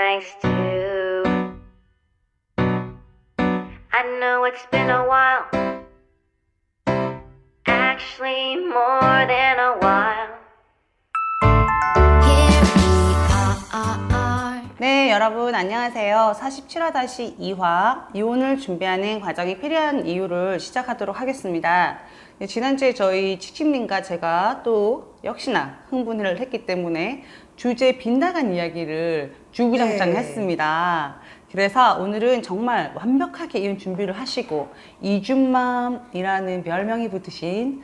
nice too. I know it's been a while, actually more than a while. Here we are. 네, 여러분 안녕하세요. 47화-2화 이혼을 준비하는 과정이 필요한 이유를 시작하도록 하겠습니다. 네, 지난주에 저희 치치님과 제가 또 역시나 흥분을 했기 때문에 주제 빗나간 이야기를 주구장창 했습니다. 그래서 오늘은 정말 완벽하게 이혼 준비를 하시고 이준맘이라는 별명이 붙으신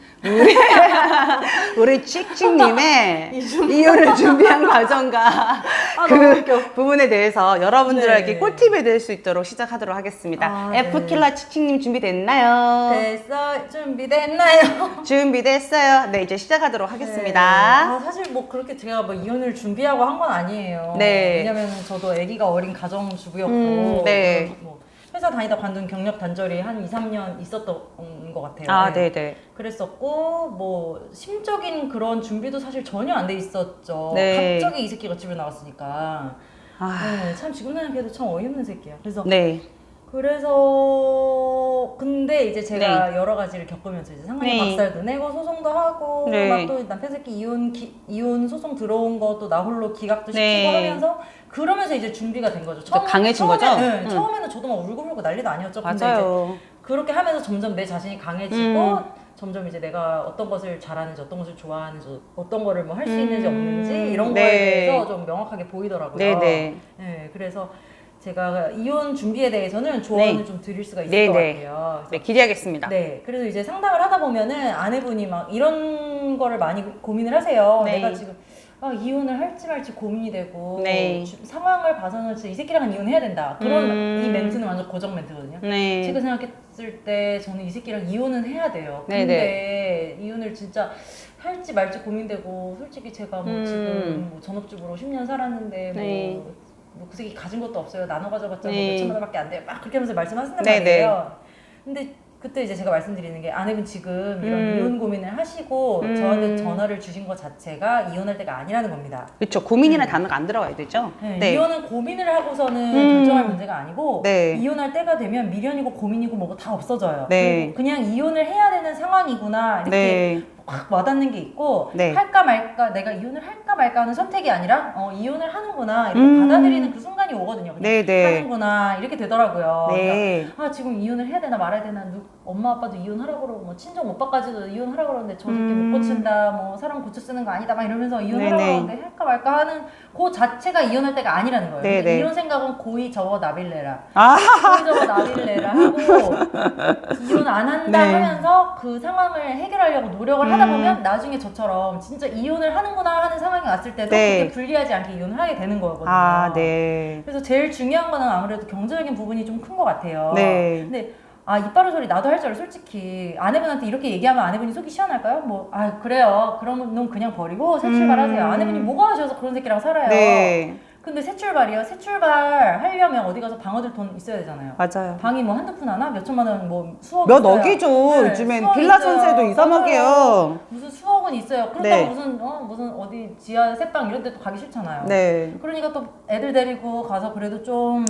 우리 찍찍님의 이혼을 준비한 과정과 그 부분에 대해서 여러분들에게 꿀팁이 될 수 있도록 시작하도록 하겠습니다. F킬러 찍찍님 준비됐나요? 됐어. 준비됐나요? 준비됐어요. 네, 이제 시작하도록 하겠습니다. 사실 뭐 그렇게 제가 뭐 이혼을 준비하고 한 건 아니에요. 네. 왜냐면 저도 아기가 어린 가정주부였고 네. 뭐 회사 다니다 관둔 경력 단절이 한 2, 3년 있었던 것 같아요. 아, 네네. 그랬었고 뭐 심적인 그런 준비도 사실 전혀 안 돼 있었죠. 네. 갑자기 이 새끼가 집을 나갔으니까. 네, 참 지금 생각해도 참 어이없는 새끼야. 그래서 근데 이제 제가 여러 가지를 겪으면서 이제 상관이 박살도 내고 소송도 하고 막 또 남편 새끼 이혼 소송 들어온 것도 나 홀로 기각도 시키고 하면서 그러면서 이제 준비가 된 거죠. 강해진 거죠? 네, 처음에는 저도 막 울고 난리도 아니었죠. 근데 맞아요. 이제 그렇게 하면서 점점 내 자신이 강해지고 점점 이제 내가 어떤 것을 잘하는지 어떤 것을 좋아하는지 어떤 거를 뭐 할 수 있는지 없는지 이런 거에 대해서 좀 명확하게 보이더라고요. 네, 그래서 제가 이혼 준비에 대해서는 조언을 좀 드릴 수가 있을 것 같아요. 네, 기대하겠습니다. 네, 그래서 이제 상담을 하다 보면은 아내분이 막 이런 거를 많이 고민을 하세요. 내가 지금 이혼을 할지 말지 고민이 되고 상황을 봐서는 진짜 이 새끼랑은 이혼해야 된다. 그런 이 멘트는 완전 고정 멘트거든요. 제가 생각했을 때 저는 이 새끼랑 이혼은 해야 돼요. 근데 이혼을 진짜 할지 말지 고민되고 솔직히 제가 뭐 지금 뭐 전업주부로 10년 살았는데 뭐 그 새끼 가진 것도 없어요. 나눠 가져봤자 뭐 몇천만 원밖에 안 돼요. 막 그렇게 하면서 말씀하시는 말이에요. 근데 그때 이제 제가 말씀드리는 게 아내분 지금 이런 이혼 고민을 하시고 저한테 전화를 주신 것 자체가 이혼할 때가 아니라는 겁니다. 그렇죠. 고민이라는 단어가 안 들어가야 되죠. 이혼은 고민을 하고서는 결정할 문제가 아니고 이혼할 때가 되면 미련이고 고민이고 뭐고 다 없어져요. 그냥 이혼을 해야 되는 상황이구나 이렇게 확 와닿는 게 있고 할까 말까 내가 이혼을 할까 말까 하는 선택이 아니라 이혼을 하는구나 이렇게 받아들이는 그 순간이 오거든요. 하는구나 이렇게 되더라고요. 그러니까 지금 이혼을 해야 되나 말아야 되나 엄마 아빠도 이혼하라고 그러고 뭐 친정 오빠까지도 이혼하라고 그러는데 저 새끼 못 고친다 뭐 사람 고쳐 쓰는 거 아니다 막 이러면서 이혼하라고 그러는데 할까 말까 하는 그 자체가 이혼할 때가 아니라는 거예요. 그러니까 이혼 생각은 고이 저어 나빌래라 고이 저어 나빌래라 하고 이혼 안 한다 하면서 그 상황을 해결하려고 노력을 하다 보면 나중에 저처럼 진짜 이혼을 하는구나 하는 상황이 왔을 때도 그렇게 불리하지 않게 이혼을 하게 되는 거거든요. 그래서 제일 중요한 거는 아무래도 경제적인 부분이 좀 큰 것 같아요. 근데 입 바른 소리 나도 할 줄 알아. 솔직히 아내분한테 이렇게 얘기하면 아내분이 속이 시원할까요? 뭐 그래요. 그러면 넌 그냥 버리고 새 출발하세요. 아내분이 뭐가 하셔서 그런 새끼랑 살아요. 근데 새 출발이요? 새 출발 하려면 어디 가서 방어들 돈 있어야 되잖아요. 맞아요. 방이 뭐 한두 푼 하나? 몇천만 원 뭐 수억 몇 있어요. 억이죠. 요즘엔 빌라 전세도 2, 3억이에요. 무슨 수억은 있어요. 그렇다고 무슨 어디 지하 새방 이런 데도 가기 싫잖아요. 그러니까 또 애들 데리고 가서 그래도 좀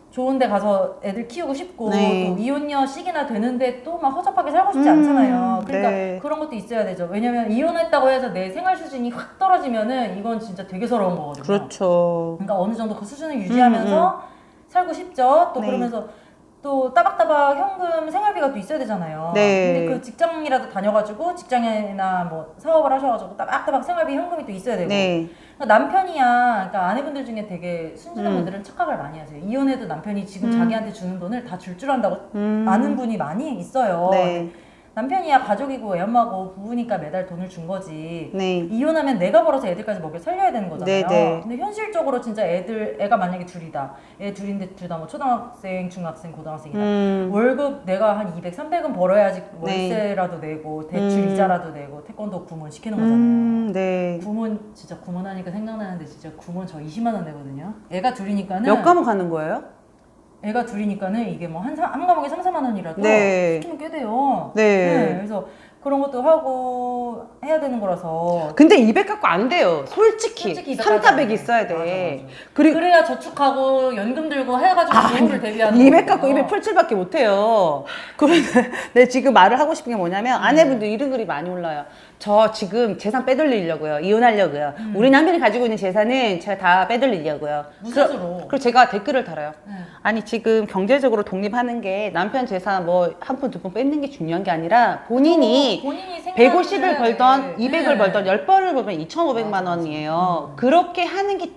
좋은 데 가서 애들 키우고 싶고 또 이혼녀식이나 되는데 또 막 허접하게 살고 싶지 않잖아요. 그러니까 그런 것도 있어야 되죠. 왜냐면 이혼했다고 해서 내 생활 수준이 확 떨어지면은 이건 진짜 되게 서러운 거거든요. 그러니까 어느 정도 그 수준을 유지하면서 살고 싶죠. 또 그러면서 또 따박따박 현금 생활비가 또 있어야 되잖아요. 근데 그 직장이라도 다녀가지고 직장이나 뭐 사업을 하셔가지고 따박따박 생활비 현금이 또 있어야 되고 그러니까 남편이야 그러니까 아내분들 중에 되게 순진한 분들은 착각을 많이 하세요. 이혼해도 남편이 지금 자기한테 주는 돈을 다 줄 줄 안다고 아는 분이 많이 있어요. 남편이야 가족이고 애 엄마고 부부니까 매달 돈을 준 거지. 이혼하면 내가 벌어서 애들까지 먹여 살려야 되는 거잖아요. 근데 현실적으로 진짜 애가 만약에 둘이다. 애 둘인데 둘 다 뭐 초등학생, 중학생, 고등학생이다. 월급 내가 한 200, 300은 벌어야지 월세라도 내고 대출 이자라도 내고 태권도 구몬 시키는 거잖아요. 구몬 진짜 구몬 하니까 생각나는데 진짜 구몬 저 20만 원 내거든요. 애가 둘이니까는 몇 과목 하는 거예요? 애가 둘이니까는 이게 뭐 한 과목에 3, 4만 원이라도 시키면 꽤 돼요. 그래서 그런 것도 하고 해야 되는 거라서. 근데 200 갖고 안 돼요. 솔직히 3,400 있어야 돼. 맞아. 그리고 그래야 저축하고 연금 들고 해가지고 노후를 대비하는 200 갖고 200 풀칠밖에 못 해요. 그러면 내 지금 말을 하고 싶은 게 뭐냐면 아내분들 이런 글이 많이 올라요. 저 지금 재산 빼돌리려고요. 이혼하려고요. 우리 남편이 가지고 있는 재산은 제가 다 빼돌리려고요. 무슨 수로? 그리고 제가 댓글을 달아요. 아니 지금 경제적으로 독립하는 게 남편 재산 뭐 한 푼 두 푼 뺏는 게 중요한 게 아니라 본인이 150을 벌던 200을 벌던 10번을 벌면 2,500만 원이에요. 그렇게 하는 게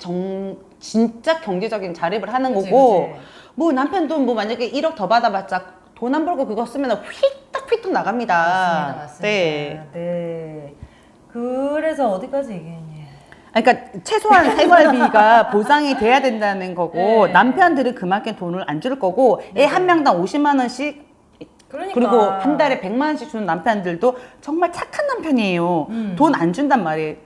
진짜 경제적인 자립을 하는 거고 뭐 남편 돈 뭐 만약에 1억 더 받아봤자 돈 안 벌고 그거 쓰면 휙딱 나갑니다. 맞습니다. 네. 네. 그래서 어디까지 얘기했니? 그러니까 최소한 생활비가 보장이 돼야 된다는 거고 남편들은 그만큼 돈을 안 줄 거고 애 한 명당 50만 원씩 그러니까. 그리고 한 달에 100만 원씩 주는 남편들도 정말 착한 남편이에요. 돈 안 준단 말이에요.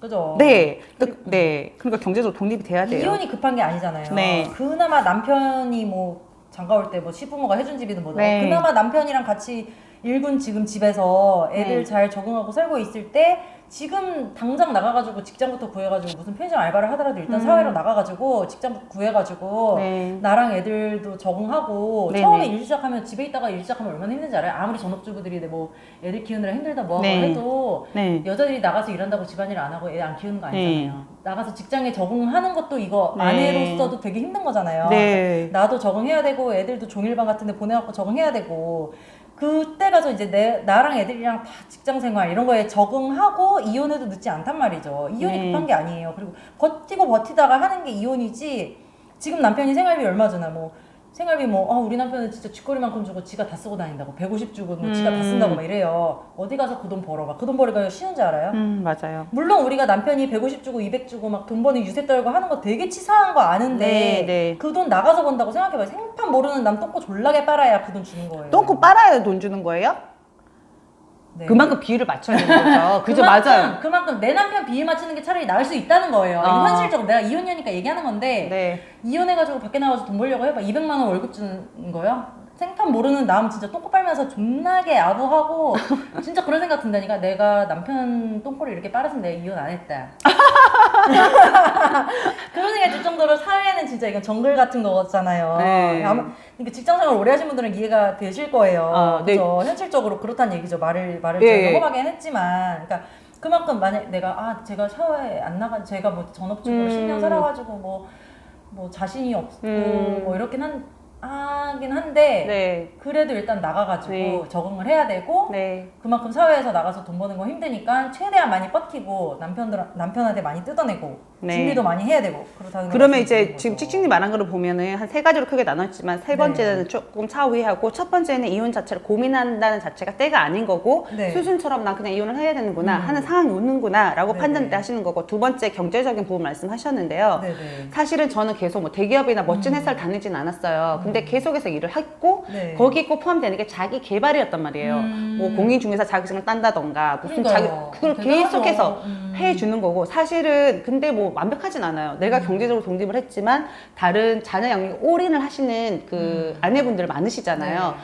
그죠? 네. 네. 그러니까 경제적으로 독립이 돼야 돼요. 이혼이 급한 게 아니잖아요. 네. 그나마 남편이 뭐 장가 올 때 뭐 시부모가 해준 집이든 뭐든 네. 그나마 남편이랑 같이 일군 지금 집에서 애들 네. 잘 적응하고 살고 있을 때 지금 당장 나가가지고 직장부터 구해가지고 무슨 편의점 알바를 하더라도 일단 사회로 나가가지고 직장부터 구해가지고 네. 나랑 애들도 적응하고 네, 처음에 네. 일 시작하면 집에 있다가 일 시작하면 얼마나 힘든지 알아요? 아무리 전업주부들이 뭐 애들 키우느라 힘들다 뭐하고 네. 해도 네. 여자들이 나가서 일한다고 집안일 안 하고 애 안 키우는 거 아니잖아요. 나가서 직장에 적응하는 것도 이거 네. 아내로서도 되게 힘든 거잖아요. 네. 나도 적응해야 되고 애들도 종일반 같은 데 보내갖고 적응해야 되고 그때 가서 이제 나랑 애들이랑 다 직장 생활 이런 거에 적응하고 이혼해도 늦지 않단 말이죠. 이혼이 네. 급한 게 아니에요. 그리고 버티고 버티다가 하는 게 이혼이지. 지금 남편이 생활비 얼마 주나 뭐 생활비 뭐 우리 남편은 진짜 쥐꼬리만큼 주고 지가 다 쓰고 다닌다고 150 주고 뭐 지가 다 쓴다고 막 이래요. 어디 가서 그 돈 벌어봐. 그 돈 벌이가 쉬운 줄 알아요? 맞아요. 물론 우리가 남편이 150 주고 200 주고 막 돈 버는 유세 떨고 하는 거 되게 치사한 거 아는데 네, 네. 그 돈 나가서 번다고 생각해봐요. 생판 모르는 남 똥꼬 졸라게 빨아야 그 돈 주는 거예요. 똥꼬 빨아야 돈 주는 거예요? 네. 그만큼 비율을 맞춰야 되는 거죠. 그죠? 맞아요. 그만큼 내 남편 비위 맞추는 게 차라리 나을 수 있다는 거예요. 이거 현실적으로 내가 이혼녀니까 얘기하는 건데 네. 이혼해가지고 밖에 나가서 돈 벌려고 해봐. 200만 원 월급 주는 거야? 생판 모르는 남 진짜 똥꼬 빨면서 존나게 아부하고 진짜 그런 생각 든다니까. 내가 남편 똥꼬를 이렇게 빨아서 내가 이혼 안 했다. 그런 생각이 들 정도로 사회는 진짜 이건 정글 같은 거잖아요. 네. 그러니까 직장생활 오래 하신 분들은 이해가 되실 거예요. 네. 그죠? 현실적으로 그렇다는 얘기죠. 말을 예. 제가 험하게 했지만, 그러니까 그만큼 만약 내가 제가 사회에 안 나가, 제가 뭐 전업주부로 10년 살아가지고 뭐 자신이 없고 뭐 이렇긴 하긴 한데 네. 그래도 일단 나가가지고 네. 적응을 해야 되고 네. 그만큼 사회에서 나가서 돈 버는 거 힘드니까 최대한 많이 버티고 남편한테 많이 뜯어내고 네. 준비도 많이 해야 되고 그렇다는 거 그러면 이제 말씀드리는 지금 거죠. 찍찍님 말한 거를 보면은 한 3가지로 크게 나눴지만 세 번째는 조금 차후회하고 첫 번째는 이혼 자체를 고민한다는 자체가 때가 아닌 거고 네. 수순처럼 난 그냥 이혼을 해야 되는구나 하는 상황이 오는구나 라고 네네. 판단 때 하시는 거고 두 번째 경제적인 부분 말씀하셨는데요. 네네. 사실은 저는 계속 뭐 대기업이나 멋진 회사를 다니진 않았어요. 근데 계속해서 일을 했고 네. 거기에 꼭 포함되는 게 자기 개발이었단 말이에요. 뭐 공인중개사 자격증을 딴다던가 무슨 그러니까요. 그걸 대단하죠. 계속해서 해주는 거고 사실은 근데 뭐 완벽하진 않아요. 내가 경제적으로 독립을 했지만 다른 자녀 양육에 올인을 하시는 그 아내분들 많으시잖아요. 네.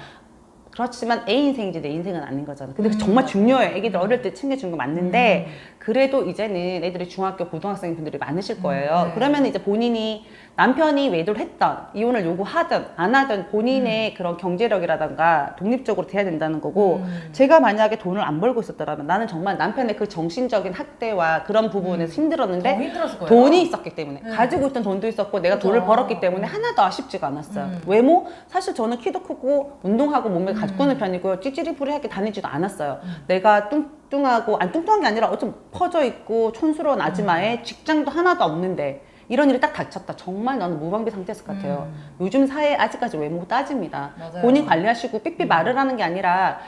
그렇지만 애 인생이지 내 인생은 아닌 거잖아. 근데 정말 중요해요. 애기들 어릴 때 챙겨주는 거 맞는데 그래도 이제는 애들이 중학교, 고등학생 분들이 많으실 거예요. 네. 그러면 이제 본인이 남편이 외도를 했던 이혼을 요구하든 안 하든 본인의 그런 경제력이라던가 독립적으로 돼야 된다는 거고 제가 만약에 돈을 안 벌고 있었더라면 나는 정말 남편의 그 정신적인 학대와 그런 부분에서 힘들었는데 더 힘들었을 거예요. 돈이 있었기 때문에 네. 가지고 있던 돈도 있었고 내가 그죠. 돈을 벌었기 때문에 하나도 아쉽지가 않았어요. 외모? 사실 저는 키도 크고 운동하고 몸매 가지고 있는 편이고요. 찌찌리부리하게 다니지도 않았어요. 내가 뚱뚱하고 아니 뚱뚱한 게 아니라 어쩜 퍼져 있고 촌스러운 아줌마에 직장도 하나도 없는데 이런 일이 딱 닥쳤다. 정말 나는 무방비 상태였을 것 같아요. 요즘 사회에 아직까지 외모 따집니다. 맞아요. 본인 관리하시고 삐삐 말을 하는 게 아니라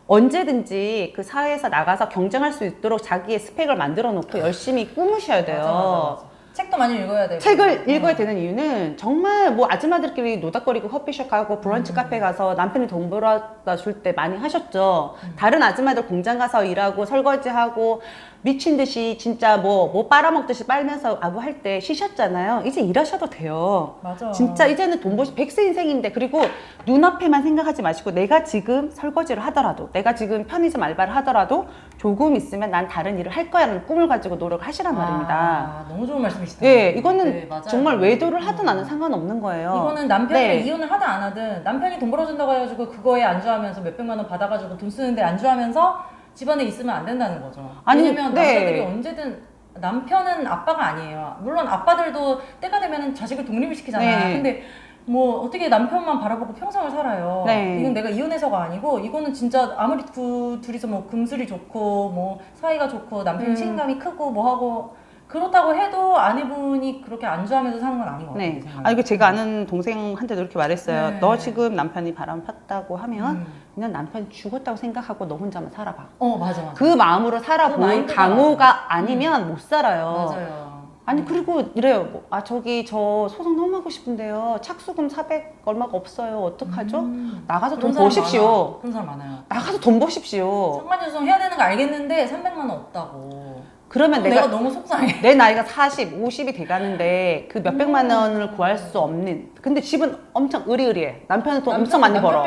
언제든지 그 사회에서 나가서 경쟁할 수 있도록 자기의 스펙을 만들어 놓고 열심히 꾸미셔야 돼요. 맞아. 책도 많이 읽어야 되고. 책을 읽어야 되는 이유는 정말 뭐 아줌마들끼리 노닥거리고 커피숍 가고 브런치 카페 가서 남편이 돈 벌어다 줄 때 많이 하셨죠. 다른 아줌마들 공장 가서 일하고 설거지하고 미친 듯이 진짜 뭐 빨아먹듯이 빨면서 할 때 쉬셨잖아요. 이제 일하셔도 돼요. 맞아. 진짜 이제는 돈 버시 100세 인생인데, 그리고 눈앞에만 생각하지 마시고 내가 지금 설거지를 하더라도, 내가 지금 편의점 알바를 하더라도 조금 있으면 난 다른 일을 할 거야라는 꿈을 가지고 노력하시란 말입니다. 너무 좋은 말씀이시다. 예, 이거는 네, 정말 외도를 하든 안 하든 상관없는 거예요. 이거는 남편이 네. 이혼을 하든 안 하든 남편이 돈 벌어준다고 해가지고 그거에 안주하면서 몇백만 원 받아가지고 돈 쓰는데 안주하면서 집안에 있으면 안 된다는 거죠. 아니, 왜냐면 네. 남자들이 언제든, 남편은 아빠가 아니에요. 물론 아빠들도 때가 되면 자식을 독립을 시키잖아요. 네. 근데 뭐 어떻게 남편만 바라보고 평생을 살아요. 네. 이건 내가 이혼해서가 아니고, 이거는 진짜 아무리 둘이서 뭐 금슬이 좋고 뭐 사이가 좋고 남편이 책임감이 크고 뭐 하고 그렇다고 해도 아내분이 그렇게 안주하면서 사는 건 아닌 것 같아요. 네. 아니, 제가 아는 동생한테도 이렇게 말했어요. 네. 너 지금 남편이 바람 폈다고 하면 그냥 남편이 죽었다고 생각하고 너 혼자만 살아봐. 맞아. 그 마음으로 살아본 마인드가 강호가 아니면 못 살아요. 맞아요. 아니, 그리고 이래요. 저기 저 소송 너무 하고 싶은데요. 착수금 400 얼마가 없어요. 어떡하죠? 나가서 돈 버십시오. 그런 사람 많아요. 나가서 돈 버십시오. 상관유송 해야 되는 거 알겠는데 300만 원 없다고. 그러면 내가 너무 속상해. 내 나이가 40, 50이 돼가는데 그 몇백만 원을 구할 수 없는. 근데 집은 엄청 의리의리해. 남편은 돈 엄청 많이 벌어.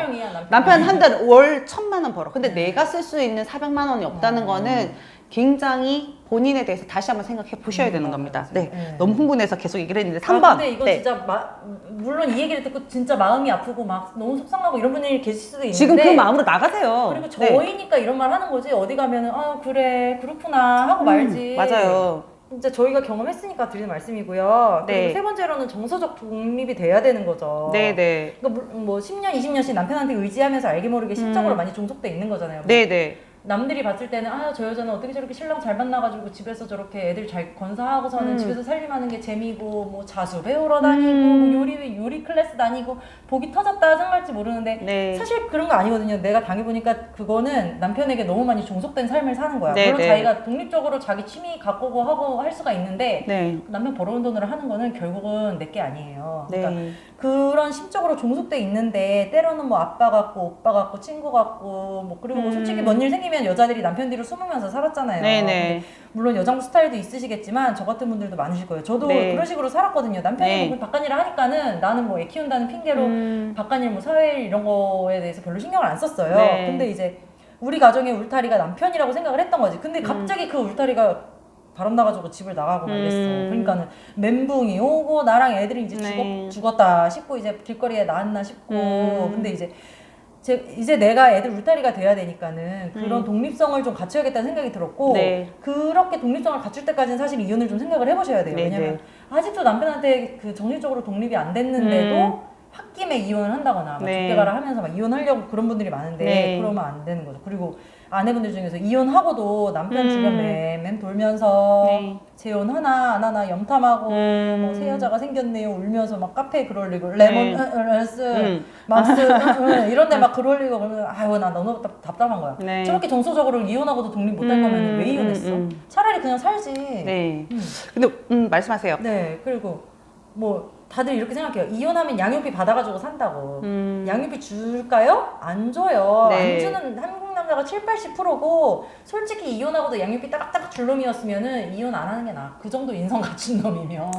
남편은 한 달 월 1,000만 원 벌어. 근데 내가 쓸 수 있는 400만 원이 없다는 거는 굉장히 본인에 대해서 다시 한번 생각해 보셔야 되는 겁니다. 네. 너무 흥분해서 계속 얘기를 했는데 3번. 근데 이거 네. 진짜 물론 이 얘기를 듣고 진짜 마음이 아프고 막 너무 속상하고 이런 분이 계실 수도 있는데, 지금 그 마음으로 나가세요. 그리고 저희니까 이런 말 하는 거지, 어디 가면은 그래 그렇구나 하고 말지. 맞아요. 진짜 저희가 경험했으니까 드리는 말씀이고요. 네. 그리고 세 번째로는 정서적 독립이 돼야 되는 거죠. 네네. 그러니까 뭐 10년, 20년씩 남편한테 의지하면서 알게 모르게 심적으로 많이 종속돼 있는 거잖아요. 네네. 남들이 봤을 때는 저 여자는 어떻게 저렇게 신랑 잘 만나가지고 집에서 저렇게 애들 잘 건사하고서는 집에서 살림하는 게 재미고, 뭐 자수 배우러 다니고, 뭐 요리 클래스 다니고, 복이 터졌다 생각할지 모르는데, 네. 사실 그런 거 아니거든요. 내가 당해보니까 그거는 남편에게 너무 많이 종속된 삶을 사는 거야. 네, 물론 네. 자기가 독립적으로 자기 취미 가꾸고 하고 할 수가 있는데, 네. 남편 벌어온 돈으로 하는 거는 결국은 내게 아니에요. 네. 그러니까 그런 심적으로 종속돼 있는데, 때로는 뭐 아빠 같고 오빠 같고 친구 같고, 뭐 그리고 뭐 솔직히 뭔 일 생기면 여자들이 남편 뒤로 숨으면서 살았잖아요. 네네. 물론 여장부 스타일도 있으시겠지만 저 같은 분들도 많으실 거예요. 저도 네. 그런 식으로 살았거든요. 남편이 네. 뭐 바깥일을 하니까는 나는 뭐 애 키운다는 핑계로 바깥일 뭐 사회일 이런 거에 대해서 별로 신경을 안 썼어요. 네. 근데 이제 우리 가정의 울타리가 남편이라고 생각을 했던 거지. 근데 갑자기 그 울타리가 바람 나가지고 집을 나가고 막 이랬어. 그러니까는 멘붕이 오고, 나랑 애들이 이제 네. 죽었다 싶고, 이제 길거리에 나왔나 싶고. 근데 이제 내가 애들 울타리가 돼야 되니까는 그런 독립성을 좀 갖춰야겠다는 생각이 들었고, 네. 그렇게 독립성을 갖출 때까지는 사실 이혼을 좀 생각을 해보셔야 돼요. 네, 왜냐면 네. 아직도 남편한테 그 정신적으로 독립이 안 됐는데도 홧김에 이혼을 한다거나 막 네. 죽대가라 하면서 막 이혼하려고 그런 분들이 많은데, 네. 그러면 안 되는 거죠. 그리고 아내분들 중에서 이혼하고도 남편 주변 맴 돌면서 네. 재혼 하나 안 하나 염탐하고, 뭐 새 여자가 생겼네요 울면서 막 카페에 글 올리고, 레몬 맘스 이런데 막 글 올리고 그러면 아유 나 너무 답답한 거야. 네. 저렇게 정서적으로 이혼하고도 독립 못할 거면 왜 이혼했어? 차라리 그냥 살지. 네. 근데 말씀하세요. 네. 그리고 뭐 다들 이렇게 생각해요. 이혼하면 양육비 받아가지고 산다고. 양육비 줄까요? 안 줘요. 네. 안 주는 한국 남자가 70-80%고, 솔직히 이혼하고도 양육비 따박따박 줄 놈이었으면은 이혼 안 하는 게 나아. 그 정도 인성 갖춘 놈이면.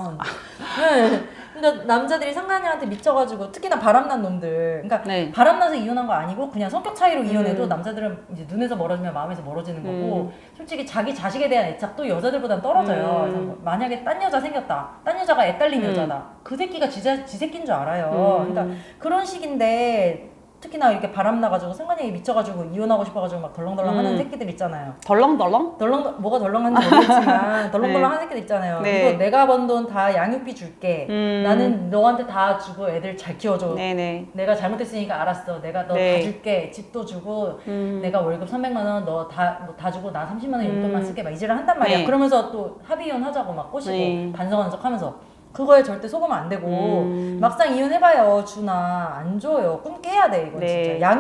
네. 그러니까 남자들이 상간녀한테 미쳐가지고, 특히나 바람난 놈들. 그러니까 네. 바람나서 이혼한 거 아니고 그냥 성격 차이로 이혼해도 남자들은 이제 눈에서 멀어지면 마음에서 멀어지는 거고, 솔직히 자기 자식에 대한 애착도 여자들보단 떨어져요. 그래서 뭐 만약에 딴 여자 생겼다. 딴 여자가 애 딸린 여자다. 그 새끼가 지 새끼인 줄 알아요. 그러니까 그런 식인데, 특히나 이렇게 바람나가지고 상간녀에 미쳐가지고 이혼하고 싶어가지고 막 덜렁덜렁 하는 새끼들 있잖아요. 덜렁덜렁? 뭐가 덜렁한지 모르겠지만 덜렁덜렁 하는 새끼들 있잖아요. 네. 이거 내가 번 돈 다 양육비 줄게. 나는 너한테 다 주고 애들 잘 키워줘. 네네. 내가 잘못했으니까 알았어. 내가 너 다 네. 줄게. 집도 주고 내가 월급 300만 원 너 다 주고 나 30만 원 용돈만 쓸게. 막 이제를 한단 말이야. 네. 그러면서 또 합의 이혼 하자고 막 꼬시고 네. 반성하는 척 하면서, 그거에 절대 속으면 안 되고, 막상 이혼해봐요. 주나 안 줘요. 꿈 깨야 돼 이건 네. 진짜.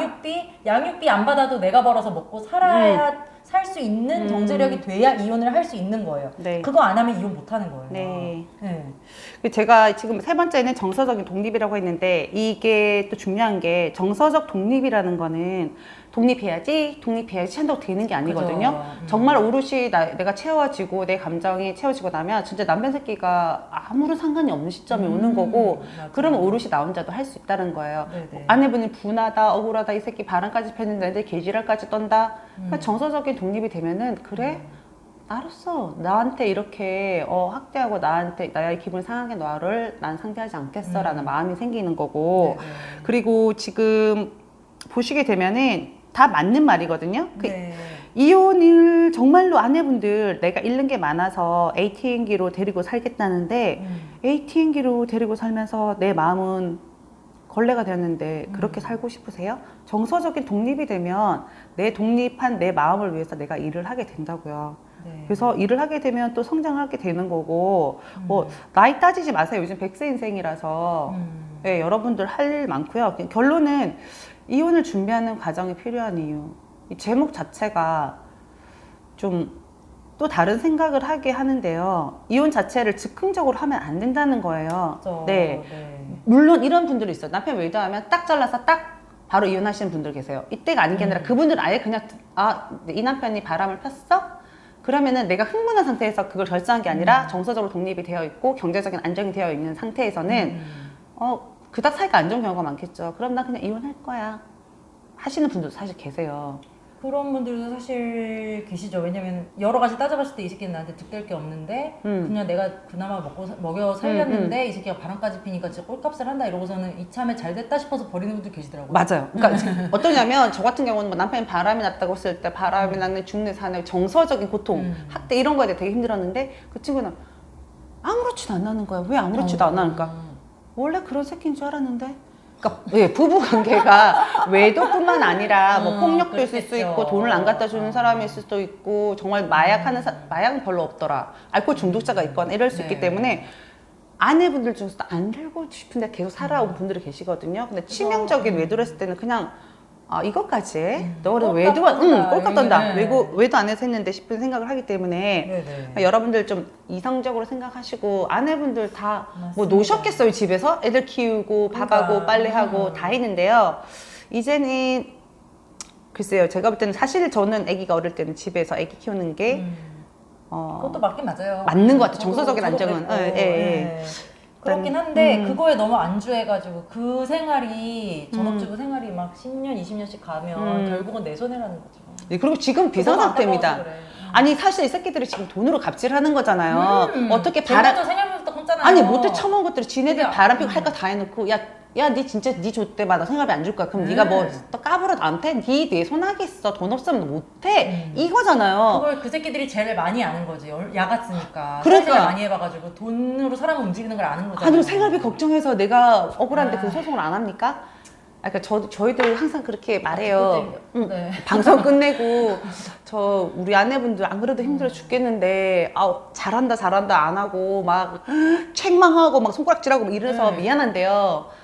양육비 안 받아도 내가 벌어서 먹고 살아야 살 수 있는 경제력이 돼야 이혼을 할 수 있는 거예요. 네. 그거 안 하면 이혼 못 하는 거예요. 네. 네. 제가 지금 세 번째는 정서적인 독립이라고 했는데 이게 또 중요한 게 정서적 독립이라는 거는 독립해야지 한다고 되는 게 아니거든요. 정말 오롯이 내가 채워지고 내 감정이 채워지고 나면 진짜 남편 새끼가 아무런 상관이 없는 시점이 오는 거고 그러면 오롯이 나 혼자도 할 수 있다는 거예요. 네네. 아내분이 분하다 억울하다 이 새끼 바람까지 폈는데 애들 개지랄까지 떤다. 그러니까 정서적인 독립이 되면은 그래? 알았어. 나한테 이렇게 학대하고 나의 기분 상하게 너를 난 상대하지 않겠어 라는 마음이 생기는 거고 네네. 그리고 지금 보시게 되면은 다 맞는 말이거든요. 네. 이혼을 정말로 아내분들 내가 잃는 게 많아서 ATM기로 데리고 살겠다는데 ATM기로 데리고 살면서 내 마음은 걸레가 되었는데 그렇게 살고 싶으세요? 정서적인 독립이 되면 내 독립한 내 마음을 위해서 내가 일을 하게 된다고요. 네. 그래서 일을 하게 되면 또 성장하게 되는 거고 뭐 나이 따지지 마세요. 요즘 100세 인생이라서 네, 여러분들 할 일 많고요. 결론은 이혼을 준비하는 과정이 필요한 이유. 이 제목 자체가 좀 또 다른 생각을 하게 하는데요. 이혼 자체를 즉흥적으로 하면 안 된다는 거예요. 그렇죠. 네. 네. 물론 이런 분들이 있어요. 남편 외도하면 딱 잘라서 딱 바로 이혼하시는 분들 계세요. 이때가 아닌 게 아니라 그분들은 아예 그냥 이 남편이 바람을 폈어? 그러면은 내가 흥분한 상태에서 그걸 결정한 게 아니라 정서적으로 독립이 되어 있고 경제적인 안정이 되어 있는 상태에서는 그닥 사이가 안 좋은 경우가 많겠죠. 그럼 나 그냥 이혼할 거야 하시는 분들도 사실 계세요. 그런 분들도 사실 계시죠. 왜냐면 여러 가지 따져봤을 때 이 새끼는 나한테 득될 게 없는데 그냥 내가 그나마 먹여 살렸는데 이 새끼가 바람까지 피니까 진짜 꼴값을 한다 이러고서는 이참에 잘 됐다 싶어서 버리는 분들 계시더라고요. 맞아요. 그러니까 어떠냐면 저 같은 경우는 뭐 남편이 바람이 났다고 했을 때 바람이 났네 죽네 사네 정서적인 고통 학대 이런 거에 대해 되게 힘들었는데 그 친구는 아무렇지도 않다는 거야. 왜 아무렇지도 않아? 그러니까 원래 그런 새끼인 줄 알았는데 그러니까 예, 부부 관계가 외도뿐만 아니라 뭐 폭력도 있을 수 있고 돈을 안 갖다 주는 사람이 있을 수도 있고 정말 마약하는 마약은 별로 없더라. 알코올 중독자가 있거나 이럴 수 있기 때문에 아내분들 중에서도 안 살고 싶은데 계속 살아온 분들이 계시거든요. 근데 치명적인 외도를 했을 때는 그냥 이것까지 해? 너 그래도 외도가 꼴값 떤다. 외도 안 해서 했는데 싶은 생각을 하기 때문에 그러니까 여러분들 좀 이성적으로 생각하시고 아내분들 다 뭐 노셨겠어요. 집에서 애들 키우고 밥하고 빨래하고 다 했는데요. 이제는 글쎄요. 제가 볼 때는 사실 저는 아기가 어릴 때는 집에서 아기 키우는 게 그것도 맞긴 맞아요. 맞는 것 같아요. 정서적인 안정은. 그렇긴 한데 그거에 너무 안주해가지고 그 생활이 전업주부 생활이 막 10년, 20년씩 가면 결국은 내 손해라는 거죠. 네, 그리고 지금 비상상태입니다. 그래. 아니 사실 이 새끼들이 지금 돈으로 갑질하는 거잖아요. 어떻게 바람 생활비부터 끊잖아요. 아니 못해 처먹은 것들이 지네들 바람 피고 할 거 다 해놓고 야, 니 진짜 니 줄 때마다 생활비 안 줄 거야. 그럼 네가 뭐 또 까불어 나한테 니 내 손 하겠어. 돈 없으면 못해. 이거잖아요. 그걸 그 새끼들이 제일 많이 아는 거지. 야 같으니까. 그러니까 많이 해봐가지고 돈으로 사람을 움직이는 걸 아는 거잖아. 아니 생활비 걱정해서 내가 억울한데 그 소송을 안 합니까? 그러니까 저희들 항상 그렇게 말해요. 네. 방송 끝내고 우리 아내분들 안 그래도 힘들어 죽겠는데 잘한다 안 하고 막 책망하고 막 손가락질하고 막 이래서 미안한데요.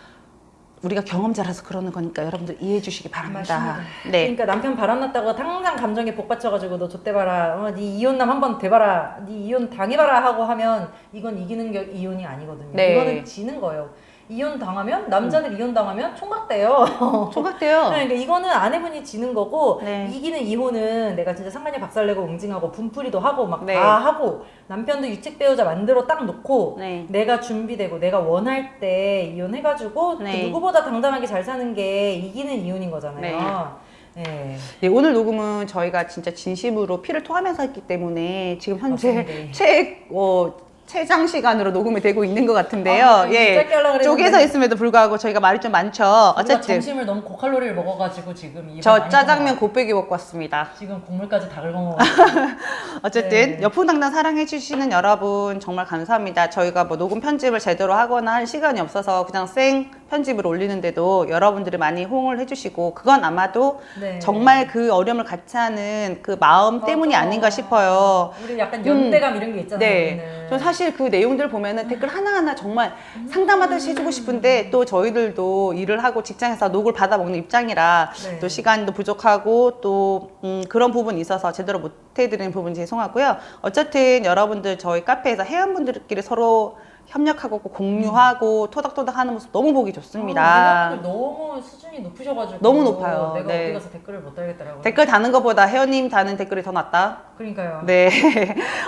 우리가 경험자라서 그러는 거니까 여러분들 이해해 주시기 바랍니다. 맞습니다. 네. 그러니까 남편 바람났다고 항상 감정에 복받쳐가지고 너 좆대봐라, 네 이혼남 한번 돼봐라, 네 이혼 당해봐라 하고 하면 이건 이기는 게 이혼이 아니거든요. 네. 이거는 지는 거예요. 이혼 당하면 남자들 이혼 당하면 총각돼요. 총각돼요. 그러니까 이거는 아내분이 지는 거고 네. 이기는 이혼은 내가 진짜 상간에 박살내고 응징하고 분풀이도 하고 막 다 네. 하고 남편도 유책 배우자 만들어 딱 놓고 네. 내가 준비되고 내가 원할 때 이혼해가지고 네. 그 누구보다 당당하게 잘 사는 게 이기는 이혼인 거잖아요. 네. 네, 오늘 녹음은 저희가 진짜 진심으로 피를 토하면서 했기 때문에 지금 현재 맞습니다. 최장 시간으로 녹음이 되고 있는 것 같은데요. 짧게 하려고 쪼개서 있음에도 불구하고 저희가 말이 좀 많죠. 어쨌든 점심을 너무 고칼로리를 먹어가지고 지금 저 짜장면 곱빼기 먹고 왔습니다. 지금 국물까지 다 긁어먹어. 어쨌든 여풍당당 사랑해주시는 여러분 정말 감사합니다. 저희가 뭐 녹음 편집을 제대로 하거나 할 시간이 없어서 그냥 생 편집을 올리는데도 여러분들이 많이 호응을 해주시고 그건 아마도 정말 그 어려움을 같이 하는 그 마음 때문이 아닌가 싶어요. 우리 약간 연대감 이런 게 있잖아요. 네. 전 사실 사실 그 내용들 보면은 댓글 하나하나 정말 상담하듯이 해주고 싶은데 또 저희들도 일을 하고 직장에서 녹을 받아먹는 입장이라 네. 또 시간도 부족하고 또 그런 부분이 있어서 제대로 못 해드리는 부분이 죄송하고요. 어쨌든 여러분들 저희 카페에서 회원분들끼리 서로 협력하고 공유하고 토닥토닥 하는 모습 너무 보기 좋습니다. 회원분들 너무 수준이 높으셔가지고 너무 높아요. 내가 네. 어디 가서 댓글을 못 달겠더라고요. 댓글 다는 것보다 회원님 다는 댓글이 더 낫다. 그러니까요. 네.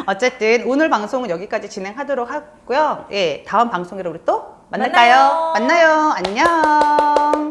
어쨌든 오늘 방송은 여기까지 진행하도록 하고요. 예, 다음 방송으로 우리 또 만날까요? 만나요. 만나요. 안녕.